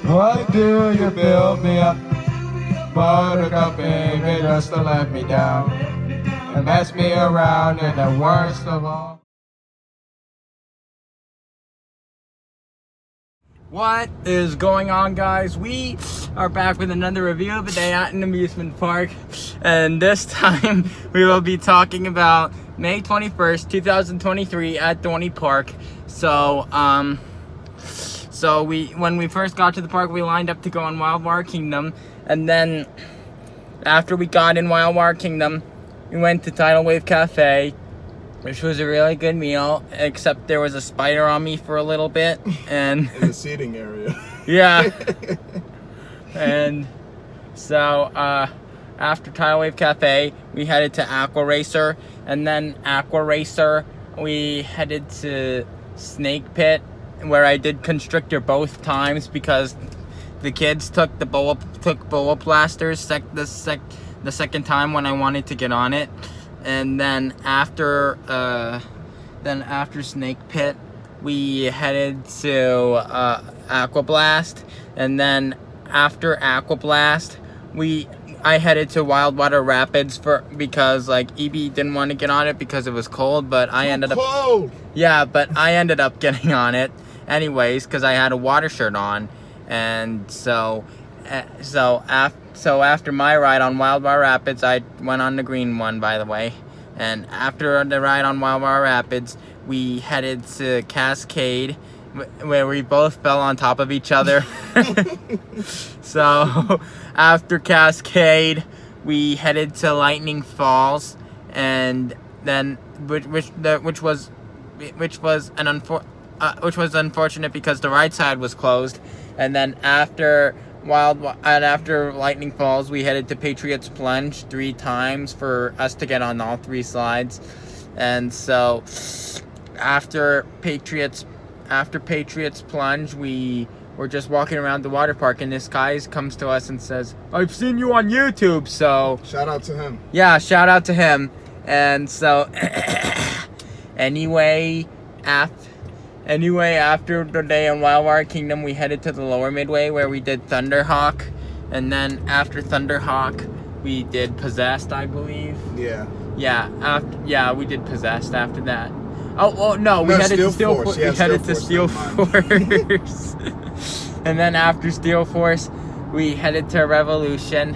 Why do you build me up? Buttercup, baby, just to let me down and mess me around, and the worst of all. What is going on, guys? We are back with another review of a day at an amusement park, and this time we will be talking about May 21st, 2023 at Dorney Park. So when we first got to the park, we lined up to go in Wildfire Kingdom, and then after we got in Wildfire Kingdom, we went to Tidal Wave Cafe, which was a really good meal, except there was a spider on me for a little bit, and in the seating area. Yeah. And so after Tidal Wave Cafe, we headed to Aqua Racer, and then Aqua Racer, we headed to Snake Pit, where I did Constrictor both times because the kids took the boa blasters the second time when I wanted to get on it. And then after Snake Pit, we headed to Aqua Blast, and then after Aqua Blast, I headed to Wildwater Rapids because like EB didn't want to get on it because it was cold, but I ended up getting on it anyways because I had a water shirt on. And so after my ride on Wildwater Rapids, I went on the green one, by the way. And after the ride on Wildwater Rapids, we headed to Cascade, where we both fell on top of each other. So after Cascade, we headed to Lightning Falls, and then which was unfortunate because the right side was closed. And then after Lightning Falls, we headed to Patriots Plunge 3 times for us to get on all 3 slides. And so after Patriots Plunge, we were just walking around the water park, and this guy comes to us and says, "I've seen you on YouTube." So shout out to him. Yeah, shout out to him. And so anyway, after the day in Wildfire Kingdom, we headed to the Lower Midway where we did Thunderhawk, and then after Thunderhawk, we did Possessed, I believe. Yeah. Yeah, we did Possessed after that. Oh no, we headed to Steel Force. We headed to Steel Force. And then after Steel Force, we headed to Revolution,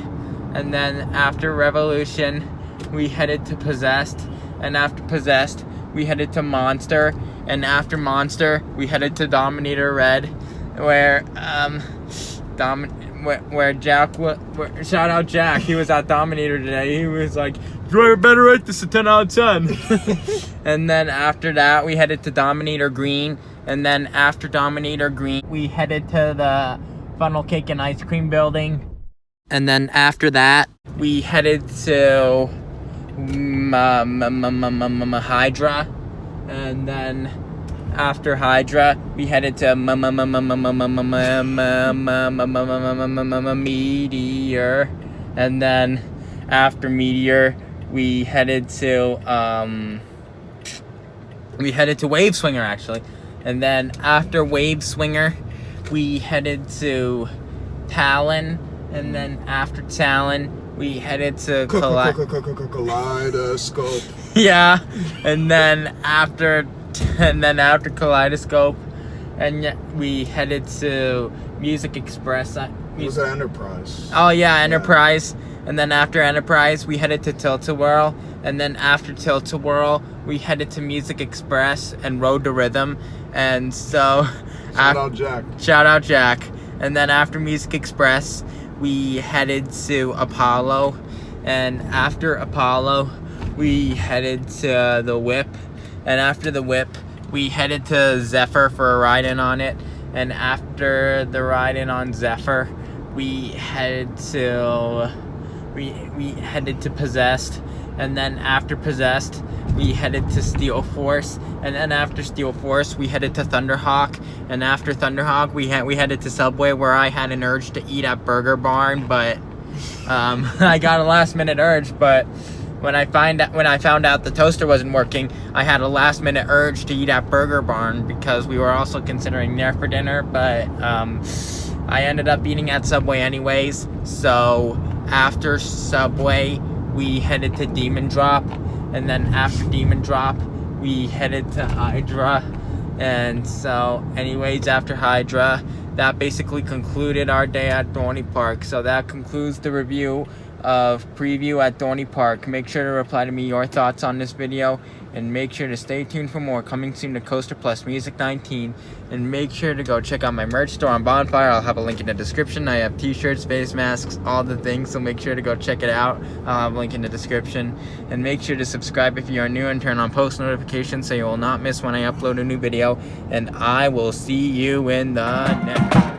and then after Revolution, we headed to Possessed, and after Possessed, we headed to Monster, and after Monster, we headed to Dominator Red, where Jack, shout out Jack, he was at Dominator today. He was like, "You better rate this a 10 out of 10. And then after that, we headed to Dominator Green, and then after Dominator Green, we headed to the Funnel Cake and Ice Cream building, and then after that, we headed to Hydra, and then after Hydra, we headed to Meteor, and then after Meteor, we headed to Wave Swinger, actually, and then after Wave Swinger, we headed to Talon, and then after Talon, we headed to Kaleidoscope. Yeah, and then after Kaleidoscope, and we headed to Music Express. It was at Enterprise. Oh yeah, Enterprise. Yeah. And then after Enterprise, we headed to Tilt-A-Whirl, and then after Tilt-A-Whirl, we headed to Music Express and Road to Rhythm. And so shout out Jack. Shout out Jack. And then after Music Express, we headed to Apollo, and after Apollo, we headed to the Whip, and after the Whip, we headed to Zephyr for a ride-in on it, and after the ride-in on Zephyr, we headed to Possessed, and then after Possessed, we headed to Steel Force, and then after Steel Force, we headed to Thunderhawk, and after Thunderhawk, we headed to Subway, where I had an urge to eat at Burger Barn, but I got a last-minute urge, but when I found out the toaster wasn't working, I had a last-minute urge to eat at Burger Barn because we were also considering there for dinner, but I ended up eating at Subway anyways. So after Subway, we headed to Demon Drop, and then after Demon Drop, we headed to Hydra. And so anyways, after Hydra, that basically concluded our day at Dorney Park. So that concludes the review of preview at Dorney Park. Make sure to reply to me your thoughts on this video, and make sure to stay tuned for more coming soon to Coaster Plus Music 19. And make sure to go check out my merch store on Bonfire. I'll have a link in the description. I have t-shirts, face masks, all the things, so make sure to go check it out. I'll have a link in the description. And make sure to subscribe if you are new, and turn on post notifications so you will not miss when I upload a new video. And I will see you in the next